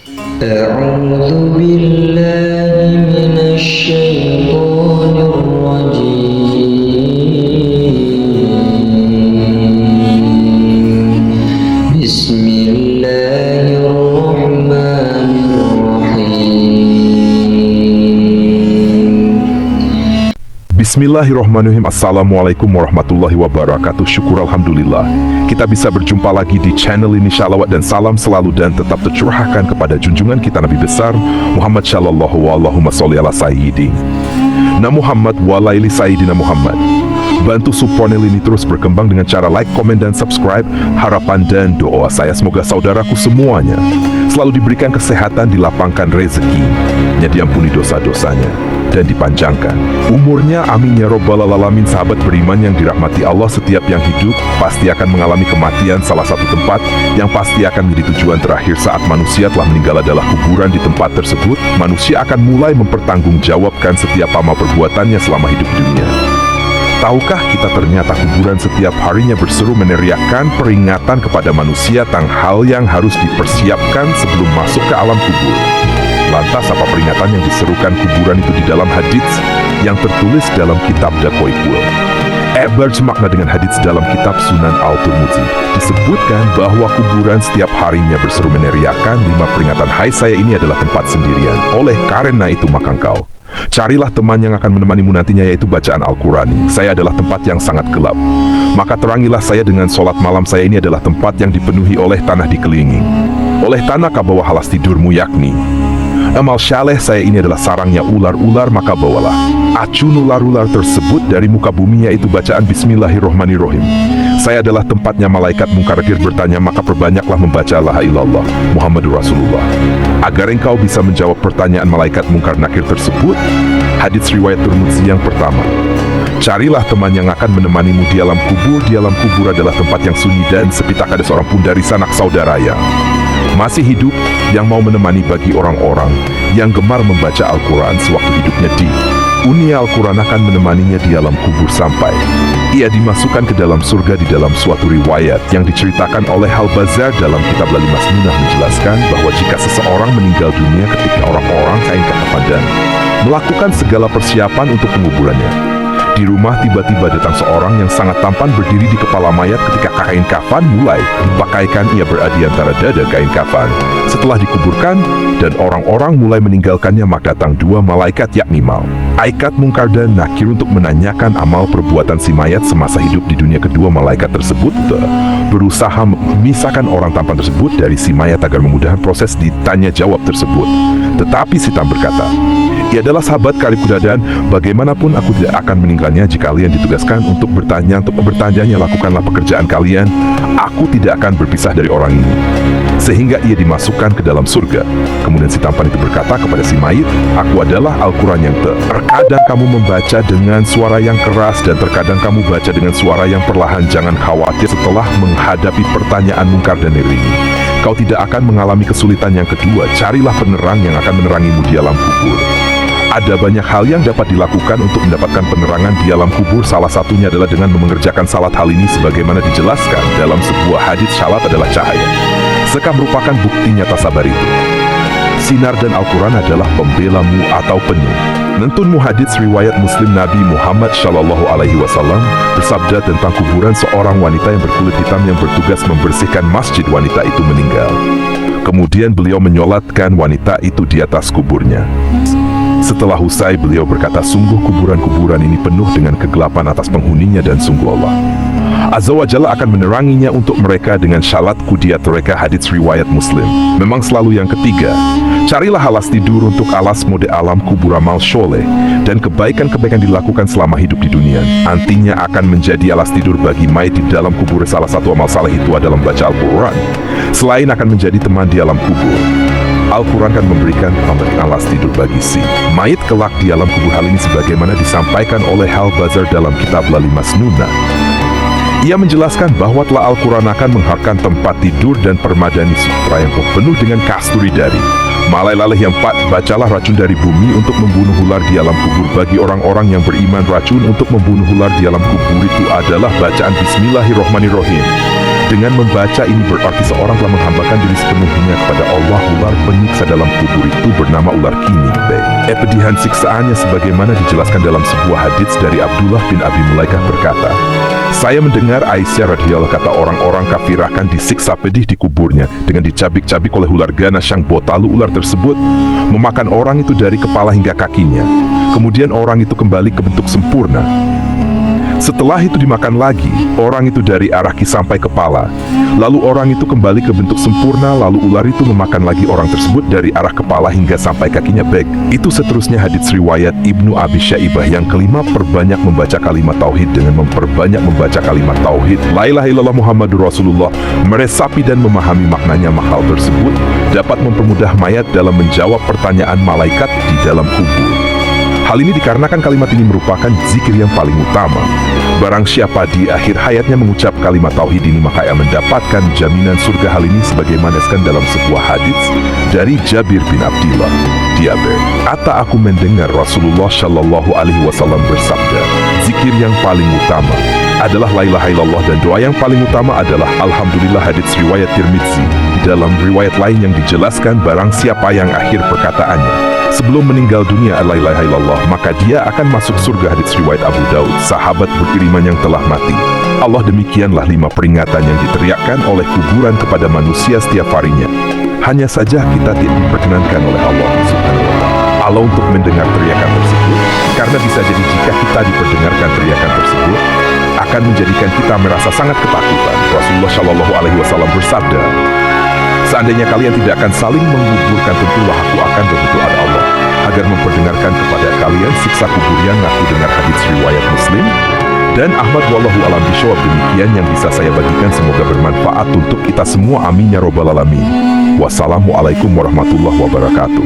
أعوذ بالله من الشيطان الرجيم بسم الله الرحمن الرحيم Bismillahirrahmanirrahim. Assalamualaikum warahmatullahi wabarakatuh. Syukur Alhamdulillah kita bisa berjumpa lagi di channel ini. Shalawat dan salam selalu dan tetap tercurahkan kepada junjungan kita Nabi besar Muhammad Shallallahu Allahumma sholli ala sayyidi Na Muhammad walaili sayyidina Muhammad. Bantu support channel ini terus berkembang dengan cara like, komen, dan subscribe. Harapan dan doa saya semoga saudaraku semuanya selalu diberikan kesehatan, dilapangkan rezekinya, diampuni dosa-dosanya, dan dipanjangkan umurnya. Amin ya robbal alamin. Sahabat beriman yang dirahmati Allah, setiap yang hidup pasti akan mengalami kematian. Salah satu tempat yang pasti akan menjadi tujuan terakhir saat manusia telah meninggal adalah kuburan. Di tempat tersebut manusia akan mulai mempertanggungjawabkan setiap amal perbuatannya selama hidup di dunia. Tahukah kita ternyata kuburan setiap harinya berseru meneriakkan peringatan kepada manusia tentang hal yang harus dipersiapkan sebelum masuk ke alam kubur. Lantas apa peringatan yang diserukan kuburan itu di dalam hadits yang tertulis dalam kitab Dakoikul? Bersemakna dengan hadits dalam kitab Sunan Al-Tirmidzi. Disebutkan bahwa kuburan setiap harinya berseru meneriakkan 5 peringatan. Hai, saya ini adalah tempat sendirian. Oleh karena itu maka engkau carilah teman yang akan menemanimu nantinya, yaitu bacaan Al-Quran. Saya adalah tempat yang sangat gelap, maka terangilah saya dengan sholat malam. Saya ini adalah tempat yang dipenuhi oleh tanah dikelilingi oleh tanah, bawa halas tidurmu yakni amal syaleh. Saya ini adalah sarangnya ular-ular, maka bawalah acun ular-ular tersebut dari muka bumi, yaitu bacaan Bismillahirrohmanirrohim. Saya adalah tempatnya malaikat mungkar nakir bertanya, maka perbanyaklah membaca la ilaha illallah Muhammadur Rasulullah agar engkau bisa menjawab pertanyaan malaikat mungkar nakir tersebut. Hadits riwayat Tirmidzi yang pertama. Carilah teman yang akan menemanimu di alam kubur. Di alam kubur adalah tempat yang sunyi dan sepi, tak ada seorang pun dari sanak saudara yang masih hidup yang mau menemani bagi orang-orang yang gemar membaca Al-Quran sewaktu hidupnya. Di dunia Al-Quran akan menemaninya di alam kubur sampai ia dimasukkan ke dalam surga. Di dalam suatu riwayat yang diceritakan oleh Al-Bazar dalam kitab Lali Masnunah menjelaskan bahwa jika seseorang meninggal dunia ketika orang-orang kain kafan dan melakukan segala persiapan untuk penguburannya, di rumah tiba-tiba datang seorang yang sangat tampan berdiri di kepala mayat. Ketika kain kafan mulai dipakaikan, ia berada di antara dada kain kafan. Setelah dikuburkan dan orang-orang mulai meninggalkannya, maka datang 2 malaikat yakni malaikat mungkar dan nakir untuk menanyakan amal perbuatan si mayat semasa hidup di dunia. Kedua malaikat tersebut berusaha memisahkan orang tampan tersebut dari si mayat agar memudahkan proses ditanya jawab tersebut. Tetapi si tam berkata, ia adalah sahabat karibku dan bagaimanapun aku tidak akan meninggalnya. Jika kalian ditugaskan untuk bertanya, lakukanlah pekerjaan kalian. Aku tidak akan berpisah dari orang ini sehingga ia dimasukkan ke dalam surga. Kemudian si tampan itu berkata kepada si mayit, aku adalah Al-Quran yang terkadang kamu membaca dengan suara yang keras dan terkadang kamu baca dengan suara yang perlahan. Jangan khawatir, setelah menghadapi pertanyaan mungkar dan nakir ini, kau tidak akan mengalami kesulitan. Yang kedua, carilah penerang yang akan menerangimu di alam kubur. Ada banyak hal yang dapat dilakukan untuk mendapatkan penerangan di alam kubur. Salah satunya adalah dengan mengerjakan salat. Hal ini sebagaimana dijelaskan dalam sebuah hadits, salat adalah cahaya. Sekah merupakan bukti nyata sabar itu. Sinar dan Al-Quran adalah pembelamu atau penuh. Nentunmu hadits riwayat Muslim. Nabi Muhammad Shallallahu Alaihi Wasallam bersabda tentang kuburan, seorang wanita yang berkulit hitam yang bertugas membersihkan masjid. Wanita itu meninggal. Kemudian beliau menyolatkan wanita itu di atas kuburnya. Setelah usai, beliau berkata, sungguh kuburan-kuburan ini penuh dengan kegelapan atas penghuninya, dan sungguh Allah Azza wa Jalla akan meneranginya untuk mereka dengan syalat kudiat mereka. Hadits riwayat Muslim. Memang selalu yang ketiga, carilah alas tidur untuk alas mode alam kubur. Amal soleh dan kebaikan-kebaikan dilakukan selama hidup di dunia nantinya akan menjadi alas tidur bagi mayat di dalam kubur. Salah satu amal saleh itu adalah membaca Al-Quran. Selain akan menjadi teman di alam kubur, Al-Quran akan memberikan alas tidur bagi si mayit kelak di alam kubur. Hal ini sebagaimana disampaikan oleh Al-Bazar dalam kitab Lali Masnunah. Ia menjelaskan bahwa telah Al-Quran akan mengharkan tempat tidur dan permadani sutra yang penuh dengan kasturi dari malai lalih. Yang 4, bacalah racun dari bumi untuk membunuh ular di alam kubur. Bagi orang-orang yang beriman, racun untuk membunuh ular di alam kubur itu adalah bacaan Bismillahirrohmanirrohim. Dengan membaca ini berarti seorang telah menghambakan diri sepenuhnya kepada Allah. Ular penyiksa dalam kubur itu bernama ular kini. Pedihan siksaannya sebagaimana dijelaskan dalam sebuah hadits dari Abdullah bin Abi Mulaikah berkata, saya mendengar Aisyah radhiyallahu kata orang-orang kafir akan disiksa pedih di kuburnya dengan dicabik-cabik oleh ular ganas yang botalu. Ular tersebut memakan orang itu dari kepala hingga kakinya. Kemudian orang itu kembali ke bentuk sempurna. Setelah itu dimakan lagi, orang itu dari arah kaki sampai kepala. Lalu orang itu kembali ke bentuk sempurna, lalu ular itu memakan lagi orang tersebut dari arah kepala hingga sampai kakinya. Itu seterusnya hadits riwayat Ibnu Abi Syaibah. Yang kelima, perbanyak membaca kalimat tauhid. Dengan memperbanyak membaca kalimat tauhid, la ilaha illallah Muhammadur Rasulullah, meresapi dan memahami maknanya, hal tersebut dapat mempermudah mayat dalam menjawab pertanyaan malaikat di dalam kubur. Hal ini dikarenakan kalimat ini merupakan zikir yang paling utama. Barang siapa di akhir hayatnya mengucap kalimat tauhid ini, maka ia mendapatkan jaminan surga. Hal ini sebagaimana disebutkan dalam sebuah hadits dari Jabir bin Abdillah. Dia berkata, aku mendengar Rasulullah Shallallahu Alaihi Wasallam bersabda, zikir yang paling utama adalah la ilaha illallah dan doa yang paling utama adalah alhamdulillah. Hadits riwayat Tirmidzi. Di dalam riwayat lain yang dijelaskan, barang siapa yang akhir perkataannya sebelum meninggal dunia la ilaha illallah, maka dia akan masuk surga. Hadits riwayat Abu Daud. Sahabat beriman yang telah mati, Allah demikianlah 5 peringatan yang diteriakkan oleh kuburan kepada manusia setiap harinya. Hanya saja kita tidak diperkenankan oleh Allah Subhanahu wa Ta'ala Allah untuk mendengar teriakan tersebut, karena bisa jadi jika kita diperdengarkan teriakan tersebut akan menjadikan kita merasa sangat ketakutan. Rasulullah Shallallahu Alaihi Wasallam bersabda, seandainya kalian tidak akan saling menguburkan, tentulah aku akan berdoa kepada Allah agar memperdengarkan kepada kalian siksa kubur yang aku dengar. Hadits riwayat Muslim dan Ahmad. Wallahu alam bishawab. Demikian yang bisa saya bagikan, semoga bermanfaat untuk kita semua. Amin ya robbal alamin. Wassalamualaikum warahmatullahi wabarakatuh.